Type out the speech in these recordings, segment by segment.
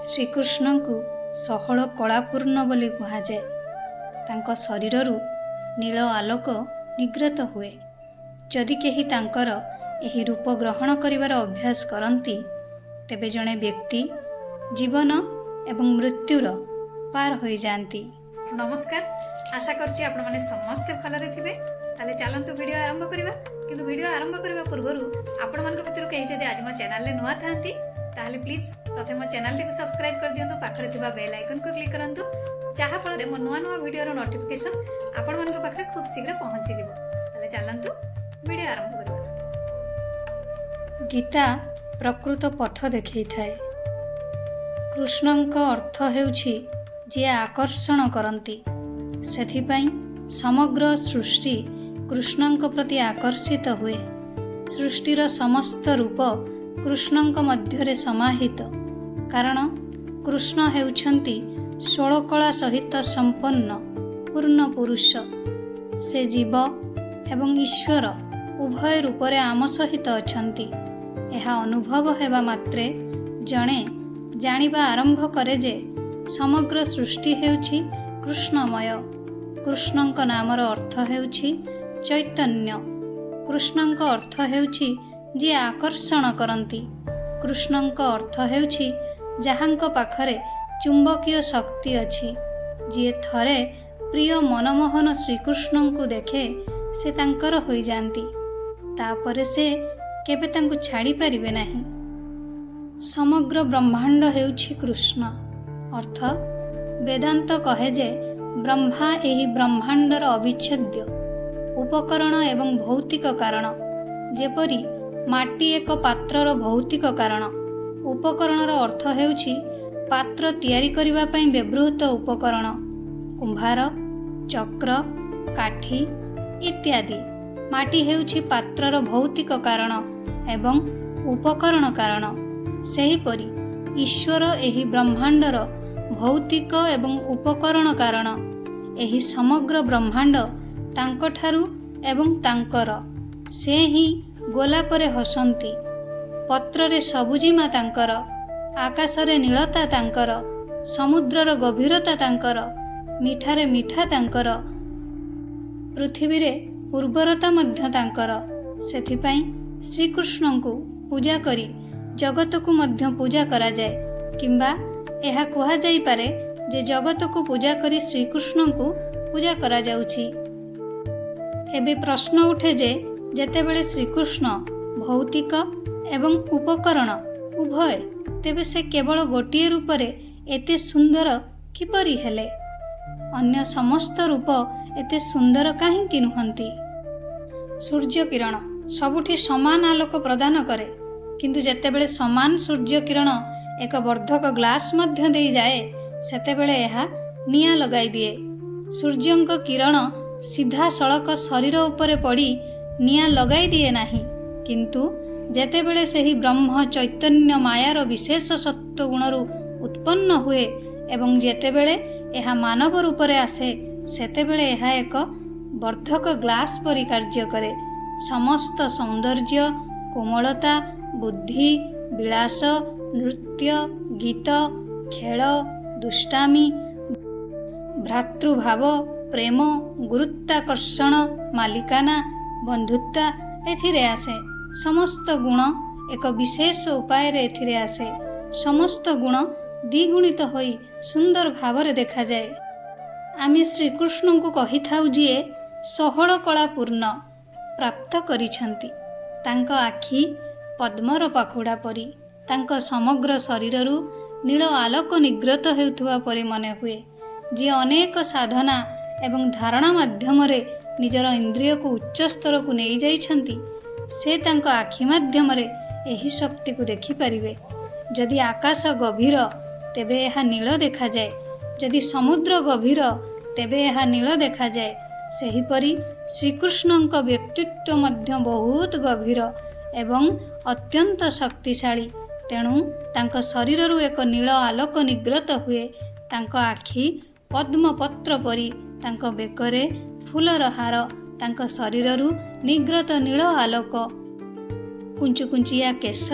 ଶ୍ରୀକୃଷ୍ଣଙ୍କୁ ଷୋହଳ କଳାପୂର୍ଣ୍ଣ ବୋଲି କୁହାଯାଏ। ତାଙ୍କ ଶରୀରରୁ ନୀଳ ଆଲୋକ ନିଗ୍ରତ ହୁଏ। ଯଦି କେହି ତାଙ୍କର ଏହି ରୂପ ଗ୍ରହଣ କରିବାର ଅଭ୍ୟାସ କରନ୍ତି, ତେବେ ଜଣେ ବ୍ୟକ୍ତି ଜୀବନ ଏବଂ ମୃତ୍ୟୁର ପାର ହୋଇଯାଆନ୍ତି। ନମସ୍କାର, ଆଶା କରୁଛି ଆପଣମାନେ ସମସ୍ତେ ଭଲରେ ଥିବେ। ତାହେଲେ ଚାଲନ୍ତୁ ଭିଡ଼ିଓ ଆରମ୍ଭ କରିବା। କିନ୍ତୁ ଭିଡ଼ିଓ ଆରମ୍ଭ କରିବା ପୂର୍ବରୁ ଆପଣମାନଙ୍କ ଭିତରୁ କେହି ଯଦି ଆଜି ମୋ ଚ୍ୟାନେଲରେ ନୂଆ ଥାନ୍ତି, ତାହେଲେ ପ୍ଲିଜ୍ ପ୍ରଥମେ ମୋ ଚ୍ୟାନେଲଟିକୁ ସବସ୍କ୍ରାଇବ୍ କରିଦିଅନ୍ତୁ। ପାଖରେ ଥିବା ବେଲ୍ ଆଇକନ୍କୁ କ୍ଲିକ୍ କରନ୍ତୁ, ଯାହାଫଳରେ ମୋ ନୂଆ ନୂଆ ଭିଡ଼ିଓର ନୋଟିଫିକେସନ୍ ଆପଣମାନଙ୍କ ପାଖରେ ଖୁବ୍ ଶୀଘ୍ର ପହଞ୍ଚିଯିବ। ତାହେଲେ ଚାଲନ୍ତୁ ଭିଡ଼ିଓ ଆରମ୍ଭ କରିବା। ଗୀତା ପ୍ରକୃତ ପଥ ଦେଖାଇଥାଏ। କୃଷ୍ଣଙ୍କ ଅର୍ଥ ହେଉଛି ଯିଏ ଆକର୍ଷଣ କରନ୍ତି। ସେଥିପାଇଁ ସମଗ୍ର ସୃଷ୍ଟି କୃଷ୍ଣଙ୍କ ପ୍ରତି ଆକର୍ଷିତ ହୁଏ। ସୃଷ୍ଟିର ସମସ୍ତ ରୂପ କୃଷ୍ଣଙ୍କ ମଧ୍ୟରେ ସମାହିତ, କାରଣ କୃଷ୍ଣ ହେଉଛନ୍ତି ଷୋଳକଳା ସହିତ ସମ୍ପନ୍ନ ପୂର୍ଣ୍ଣ ପୁରୁଷ। ସେ ଜୀବ ଏବଂ ଈଶ୍ୱର ଉଭୟ ରୂପରେ ଆମ ସହିତ ଅଛନ୍ତି। ଏହା ଅନୁଭବ ହେବା ମାତ୍ରେ ଜଣେ ଜାଣିବା ଆରମ୍ଭ କରେ ଯେ ସମଗ୍ର ସୃଷ୍ଟି ହେଉଛି କୃଷ୍ଣମୟ। କୃଷ୍ଣଙ୍କ ନାମର ଅର୍ଥ ହେଉଛି ଚୈତନ୍ୟ। କୃଷ୍ଣଙ୍କ ଅର୍ଥ ହେଉଛି ଯିଏ ଆକର୍ଷଣ କରନ୍ତି। କୃଷ୍ଣଙ୍କ ଅର୍ଥ ହେଉଛି ଯାହାଙ୍କ ପାଖରେ ଚୁମ୍ବକୀୟ ଶକ୍ତି ଅଛି। ଯିଏ ଥରେ ପ୍ରିୟ ମନମୋହନ ଶ୍ରୀକୃଷ୍ଣଙ୍କୁ ଦେଖେ, ସେ ତାଙ୍କର ହୋଇଯାଆନ୍ତି। ତାପରେ ସେ କେବେ ତାଙ୍କୁ ଛାଡ଼ିପାରିବେ ନାହିଁ। ସମଗ୍ର ବ୍ରହ୍ମାଣ୍ଡ ହେଉଛି କୃଷ୍ଣ। ଅର୍ଥ ବେଦାନ୍ତ କହେ ଯେ ବ୍ରହ୍ମା ଏହି ବ୍ରହ୍ମାଣ୍ଡର ଅବିଚ୍ଛେଦ୍ୟ ଉପକରଣ ଏବଂ ଭୌତିକ କାରଣ। ଯେପରି ମାଟି ଏକ ପାତ୍ରର ଭୌତିକ କାରଣ। ଉପକରଣର ଅର୍ଥ ହେଉଛି ପାତ୍ର ତିଆରି କରିବା ପାଇଁ ବ୍ୟବହୃତ ଉପକରଣ, କୁମ୍ଭାର, ଚକ୍ର, କାଠି ଇତ୍ୟାଦି। ମାଟି ହେଉଛି ପାତ୍ରର ଭୌତିକ କାରଣ ଏବଂ ଉପକରଣ କାରଣ। ସେହିପରି ଈଶ୍ୱର ଏହି ବ୍ରହ୍ମାଣ୍ଡର ଭୌତିକ ଏବଂ ଉପକରଣ କାରଣ। ଏହି ସମଗ୍ର ବ୍ରହ୍ମାଣ୍ଡ ତାଙ୍କଠାରୁ ଏବଂ ତାଙ୍କର। ସେ ହିଁ ଗୋଲାପରେ ହସନ୍ତି, ପତ୍ରରେ ସବୁଜିମା ତାଙ୍କର, ଆକାଶରେ ନୀଳତା ତାଙ୍କର, ସମୁଦ୍ରର ଗଭୀରତା ତାଙ୍କର, ମିଠାରେ ମିଠା ତାଙ୍କର, ପୃଥିବୀରେ ଉର୍ବରତା ମଧ୍ୟ ତାଙ୍କର। ସେଥିପାଇଁ ଶ୍ରୀକୃଷ୍ଣଙ୍କୁ ପୂଜା କରି ଜଗତକୁ ମଧ୍ୟ ପୂଜା କରାଯାଏ, କିମ୍ବା ଏହା କୁହାଯାଇପାରେ ଯେ ଜଗତକୁ ପୂଜା କରି ଶ୍ରୀକୃଷ୍ଣଙ୍କୁ ପୂଜା କରାଯାଉଛି। ଏବେ ପ୍ରଶ୍ନ ଉଠେ ଯେ ଯେତେବେଳେ ଶ୍ରୀକୃଷ୍ଣ ଭୌତିକ ଏବଂ ଉପକରଣ ଉଭୟ, ତେବେ ସେ କେବଳ ଗୋଟିଏ ରୂପରେ ଏତେ ସୁନ୍ଦର କିପରି ହେଲେ? ଅନ୍ୟ ସମସ୍ତ ରୂପ ଏତେ ସୁନ୍ଦର କାହିଁକି ନୁହନ୍ତି? ସୂର୍ଯ୍ୟ କିରଣ ସବୁଠି ସମାନ ଆଲୋକ ପ୍ରଦାନ କରେ, କିନ୍ତୁ ଯେତେବେଳେ ସମାନ ସୂର୍ଯ୍ୟ କିରଣ ଏକ ବର୍ଦ୍ଧକ ଗ୍ଲାସ୍ ମଧ୍ୟ ଦେଇ ଯାଏ, ସେତେବେଳେ ଏହା ନିଆଁ ଲଗାଇ ଦିଏ। ସୂର୍ଯ୍ୟଙ୍କ କିରଣ ସିଧାସଳଖ ଶରୀର ଉପରେ ପଡ଼ି ନିଆଁ ଲଗାଇ ଦିଏ ନାହିଁ, କିନ୍ତୁ ଯେତେବେଳେ ସେହି ବ୍ରହ୍ମ ଚୈତନ୍ୟ ମାୟାର ବିଶେଷ ସତ୍ତ୍ୱ ଗୁଣରୁ ଉତ୍ପନ୍ନ ହୁଏ ଏବଂ ଯେତେବେଳେ ଏହା ମାନବ ରୂପରେ ଆସେ, ସେତେବେଳେ ଏହା ଏକ ବର୍ଦ୍ଧକ ଗ୍ଲାସ୍ ପରି କାର୍ଯ୍ୟ କରେ। ସମସ୍ତ ସୌନ୍ଦର୍ଯ୍ୟ, କୋମଳତା, ବୁଦ୍ଧି, ବିଳାସ, ନୃତ୍ୟ, ଗୀତ, ଖେଳ, ଦୁଷ୍ଟାମି, ଭ୍ରାତୃଭାବ, ପ୍ରେମ, ଗୁରୁତ୍ୱାକର୍ଷଣ, ମାଲିକାନା, ବନ୍ଧୁତା ଏଥିରେ ଆସେ। ସମସ୍ତ ଗୁଣ ଏକ ବିଶେଷ ଉପାୟରେ ଏଥିରେ ଆସେ। ସମସ୍ତ ଗୁଣ ଦ୍ୱିଗୁଣିତ ହୋଇ ସୁନ୍ଦର ଭାବରେ ଦେଖାଯାଏ। ଆମେ ଶ୍ରୀକୃଷ୍ଣଙ୍କୁ କହିଥାଉ ଯିଏ ଷୋହଳ କଳା ପୂର୍ଣ୍ଣ ପ୍ରାପ୍ତ କରିଛନ୍ତି। ତାଙ୍କ ଆଖି ପଦ୍ମର ପାଖୁଡ଼ା ପରି, ତାଙ୍କ ସମଗ୍ର ଶରୀରରୁ ନୀଳ ଆଲୋକ ନିଗ୍ରତ ହେଉଥିବା ପରି ମନେ ହୁଏ। ଯିଏ ଅନେକ ସାଧନା ଏବଂ ଧାରଣା ମାଧ୍ୟମରେ ନିଜର ଇନ୍ଦ୍ରିୟକୁ ଉଚ୍ଚ ସ୍ତରକୁ ନେଇଯାଇଛନ୍ତି, ସେ ତାଙ୍କ ଆଖି ମାଧ୍ୟମରେ ଏହି ଶକ୍ତିକୁ ଦେଖିପାରିବେ। ଯଦି ଆକାଶ ଗଭୀର, ତେବେ ଏହା ନୀଳ ଦେଖାଯାଏ। ଯଦି ସମୁଦ୍ର ଗଭୀର, ତେବେ ଏହା ନୀଳ ଦେଖାଯାଏ। ସେହିପରି ଶ୍ରୀକୃଷ୍ଣଙ୍କ ବ୍ୟକ୍ତିତ୍ୱ ମଧ୍ୟ ବହୁତ ଗଭୀର ଏବଂ ଅତ୍ୟନ୍ତ ଶକ୍ତିଶାଳୀ। ତେଣୁ ତାଙ୍କ ଶରୀରରୁ ଏକ ନୀଳ ଆଲୋକ ନିଗ୍ରତ ହୁଏ। ତାଙ୍କ ଆଖି ପଦ୍ମପତ୍ର ପରି, ତାଙ୍କ ବେକରେ ଫୁଲର ହାର, ତାଙ୍କ ଶରୀରରୁ ନିଗ୍ରତ ନୀଳ ଆଲୋକ। କୁଞ୍ଚୁକୁଞ୍ଚିଆ କେଶ,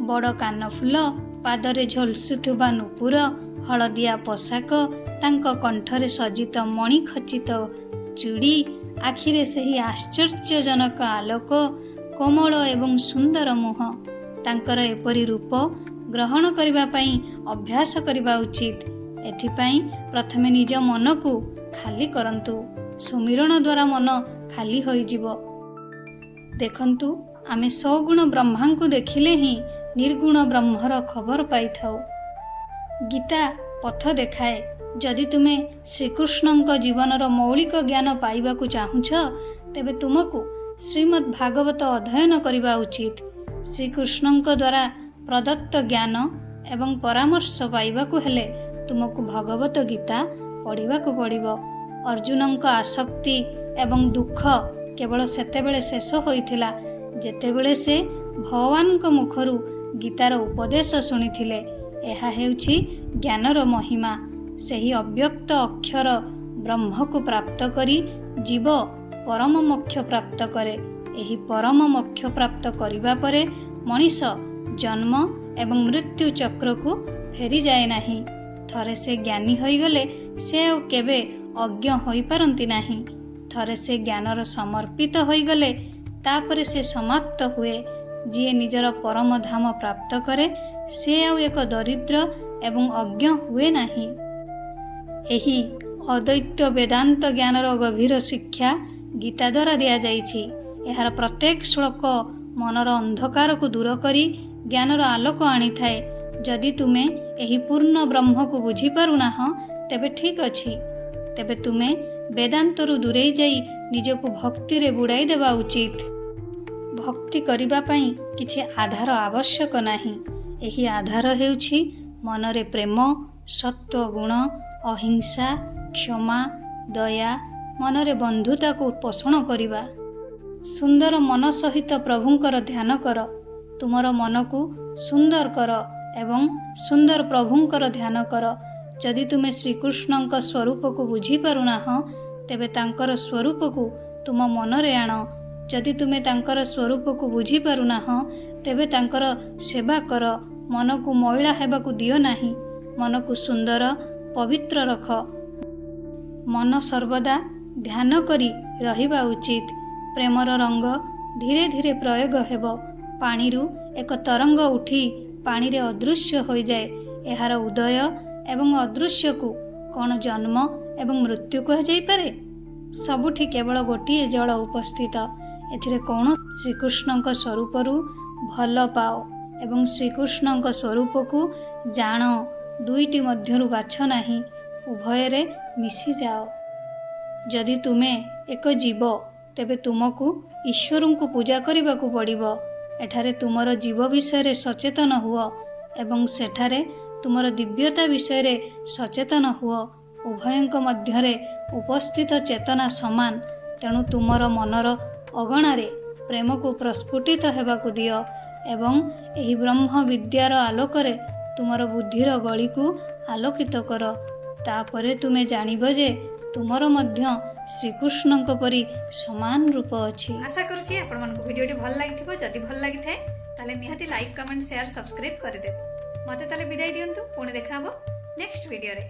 ବଡ଼ କାନଫୁଲ, ପାଦରେ ଝଲସୁଥିବା ନୂପୁର, ହଳଦିଆ ପୋଷାକ, ତାଙ୍କ କଣ୍ଠରେ ସଜିତ ମଣି ଖଚିତ ଚୁଡ଼ି, ଆଖିରେ ସେହି ଆଶ୍ଚର୍ଯ୍ୟଜନକ ଆଲୋକ, କୋମଳ ଏବଂ ସୁନ୍ଦର ମୁହଁ। ତାଙ୍କର ଏପରି ରୂପ ଗ୍ରହଣ କରିବା ପାଇଁ ଅଭ୍ୟାସ କରିବା ଉଚିତ। ଏଥିପାଇଁ ପ୍ରଥମେ ନିଜ ମନକୁ ଖାଲି କରନ୍ତୁ। ସୁମିରଣ ଦ୍ୱାରା ମନ ଖାଲି ହୋଇଯିବ। ଦେଖନ୍ତୁ, ଆମେ ସଗୁଣ ବ୍ରହ୍ମାଙ୍କୁ ଦେଖିଲେ ହିଁ ନିର୍ଗୁଣ ବ୍ରହ୍ମର ଖବର ପାଇଥାଉ। ଗୀତା ପଥ ଦେଖାଏ। ଯଦି ତୁମେ ଶ୍ରୀକୃଷ୍ଣଙ୍କ ଜୀବନର ମୌଳିକ ଜ୍ଞାନ ପାଇବାକୁ ଚାହୁଁଛ, ତେବେ ତୁମକୁ ଶ୍ରୀମଦ୍ ଭାଗବତ ଅଧ୍ୟୟନ କରିବା ଉଚିତ। ଶ୍ରୀକୃଷ୍ଣଙ୍କ ଦ୍ୱାରା ପ୍ରଦତ୍ତ ଜ୍ଞାନ ଏବଂ ପରାମର୍ଶ ପାଇବାକୁ ହେଲେ ତୁମକୁ ଭଗବତ ଗୀତା ପଢ଼ିବାକୁ ପଡ଼ିବ। ଅର୍ଜୁନଙ୍କ ଆସକ୍ତି ଏବଂ ଦୁଃଖ କେବଳ ସେତେବେଳେ ଶେଷ ହୋଇଥିଲା ଯେତେବେଳେ ସେ ଭଗବାନଙ୍କ ମୁଖରୁ ଗୀତାର ଉପଦେଶ ଶୁଣିଥିଲେ। ଏହା ହେଉଛି ଜ୍ଞାନର ମହିମା। ସେହି ଅବ୍ୟକ୍ତ ଅକ୍ଷର ବ୍ରହ୍ମକୁ ପ୍ରାପ୍ତ କରି ଜୀବ ପରମ ମୋକ୍ଷ ପ୍ରାପ୍ତ କରେ। ଏହି ପରମ ମୋକ୍ଷ ପ୍ରାପ୍ତ କରିବା ପରେ ମଣିଷ ଜନ୍ମ ଏବଂ ମୃତ୍ୟୁ ଚକ୍ରକୁ ଫେରିଯାଏ ନାହିଁ। ଥରେ ସେ ଜ୍ଞାନୀ ହୋଇଗଲେ ସେ ଆଉ କେବେ ଅଜ୍ଞ ହୋଇପାରନ୍ତି ନାହିଁ। ଥରେ ସେ ଜ୍ଞାନର ସମର୍ପିତ ହୋଇଗଲେ ତାପରେ ସେ ସମାପ୍ତ ହୁଏ। ଯିଏ ନିଜର ପରମ ଧାମ ପ୍ରାପ୍ତ କରେ ସେ ଆଉ ଏକ ଦରିଦ୍ର ଏବଂ ଅଜ୍ଞ ହୁଏ ନାହିଁ। ଏହି ଅଦ୍ୱୈତ ବେଦାନ୍ତ ଜ୍ଞାନର ଗଭୀର ଶିକ୍ଷା ଗୀତା ଦ୍ୱାରା ଦିଆଯାଇଛି। ଏହାର ପ୍ରତ୍ୟେକ ଶ୍ଲୋକ ମନର ଅନ୍ଧକାରକୁ ଦୂର କରି ଜ୍ଞାନର ଆଲୋକ ଆଣିଥାଏ। ଯଦି ତୁମେ ଏହି ପୂର୍ଣ୍ଣ ବ୍ରହ୍ମକୁ ବୁଝିପାରୁନାହଁ, ତେବେ ଠିକ୍ ଅଛି। ତେବେ ତୁମେ ବେଦାନ୍ତରୁ ଦୂରେଇ ଯାଇ ନିଜକୁ ଭକ୍ତିରେ ବୁଡ଼ାଇ ଦେବା ଉଚିତ। ଭକ୍ତି କରିବା ପାଇଁ କିଛି ଆଧାର ଆବଶ୍ୟକ ନାହିଁ। ଏହି ଆଧାର ହେଉଛି ମନରେ ପ୍ରେମ, ସତ୍ୱ ଗୁଣ, ଅହିଂସା, କ୍ଷମା, ଦୟା, ମନରେ ବନ୍ଧୁତାକୁ ପୋଷଣ କରିବା। ସୁନ୍ଦର ମନ ସହିତ ପ୍ରଭୁଙ୍କର ଧ୍ୟାନ କର। ତୁମର ମନକୁ ସୁନ୍ଦର କର ଏବଂ ସୁନ୍ଦର ପ୍ରଭୁଙ୍କର ଧ୍ୟାନ କର। ଯଦି ତୁମେ ଶ୍ରୀକୃଷ୍ଣଙ୍କ ସ୍ୱରୂପକୁ ବୁଝିପାରୁନାହଁ, ତେବେ ତାଙ୍କର ସ୍ୱରୂପକୁ ତୁମ ମନରେ ଆଣ। ଯଦି ତୁମେ ତାଙ୍କର ସ୍ୱରୂପକୁ ବୁଝିପାରୁନାହଁ, ତେବେ ତାଙ୍କର ସେବା କର। ମନକୁ ମଇଳା ହେବାକୁ ଦିଅ ନାହିଁ। ମନକୁ ସୁନ୍ଦର, ପବିତ୍ର ରଖ। ମନ ସର୍ବଦା ଧ୍ୟାନ କରି ରହିବା ଉଚିତ। ପ୍ରେମର ରଙ୍ଗ ଧୀରେ ଧୀରେ ପ୍ରୟୋଗ ହେବ। ପାଣିରୁ ଏକ ତରଙ୍ଗ ଉଠି ପାଣିରେ ଅଦୃଶ୍ୟ ହୋଇଯାଏ। ଏହାର ଉଦୟ ଏବଂ ଅଦୃଶ୍ୟକୁ କ'ଣ ଜନ୍ମ ଏବଂ ମୃତ୍ୟୁ କୁହାଯାଇପାରେ? ସବୁଠି କେବଳ ଗୋଟିଏ ଜଳ ଉପସ୍ଥିତ। ଏଥିରେ କୌଣସି ଶ୍ରୀକୃଷ୍ଣଙ୍କ ସ୍ୱରୂପରୁ ଭଲ ପାଅ ଏବଂ ଶ୍ରୀକୃଷ୍ଣଙ୍କ ସ୍ୱରୂପକୁ ଜାଣ। ଦୁଇଟି ମଧ୍ୟରୁ ବାଛ ନାହିଁ, ଉଭୟରେ ମିଶିଯାଅ। ଯଦି ତୁମେ ଏକ ଜୀବ, ତେବେ ତୁମକୁ ଈଶ୍ୱରଙ୍କୁ ପୂଜା କରିବାକୁ ପଡ଼ିବ। ଏଠାରେ ତୁମର ଜୀବ ବିଷୟରେ ସଚେତନ ହୁଅ ଏବଂ ସେଠାରେ ତୁମର ଦିବ୍ୟତା ବିଷୟରେ ସଚେତନ ହୁଅ। ଉଭୟଙ୍କ ମଧ୍ୟରେ ଉପସ୍ଥିତ ଚେତନା ସମାନ। ତେଣୁ ତୁମର ମନର ଅଗଣାରେ ପ୍ରେମକୁ ପ୍ରସ୍ଫୁଟିତ ହେବାକୁ ଦିଅ ଏବଂ ଏହି ବ୍ରହ୍ମ ବିଦ୍ୟାର ଆଲୋକରେ ତୁମର ବୁଦ୍ଧିର ଗଳିକୁ ଆଲୋକିତ କର। ତାପରେ ତୁମେ ଜାଣିବ ଯେ ତୁମର ମଧ୍ୟ ଶ୍ରୀକୃଷ୍ଣଙ୍କ ପରି ସମାନ ରୂପ ଅଛି। ଆଶା କରୁଛି ଆପଣମାନଙ୍କୁ ଭିଡ଼ିଓଟି ଭଲ ଲାଗିଥିବ। ଯଦି ଭଲ ଲାଗିଥାଏ ତାହେଲେ ନିହାତି ଲାଇକ୍, କମେଣ୍ଟ, ସେୟାର, ସବସ୍କ୍ରାଇବ୍ କରିଦେବେ। ମୋତେ ତାହେଲେ ବିଦାୟ ଦିଅନ୍ତୁ। ପୁଣି ଦେଖା ହେବ ନେକ୍ସଟ ଭିଡ଼ିଓରେ।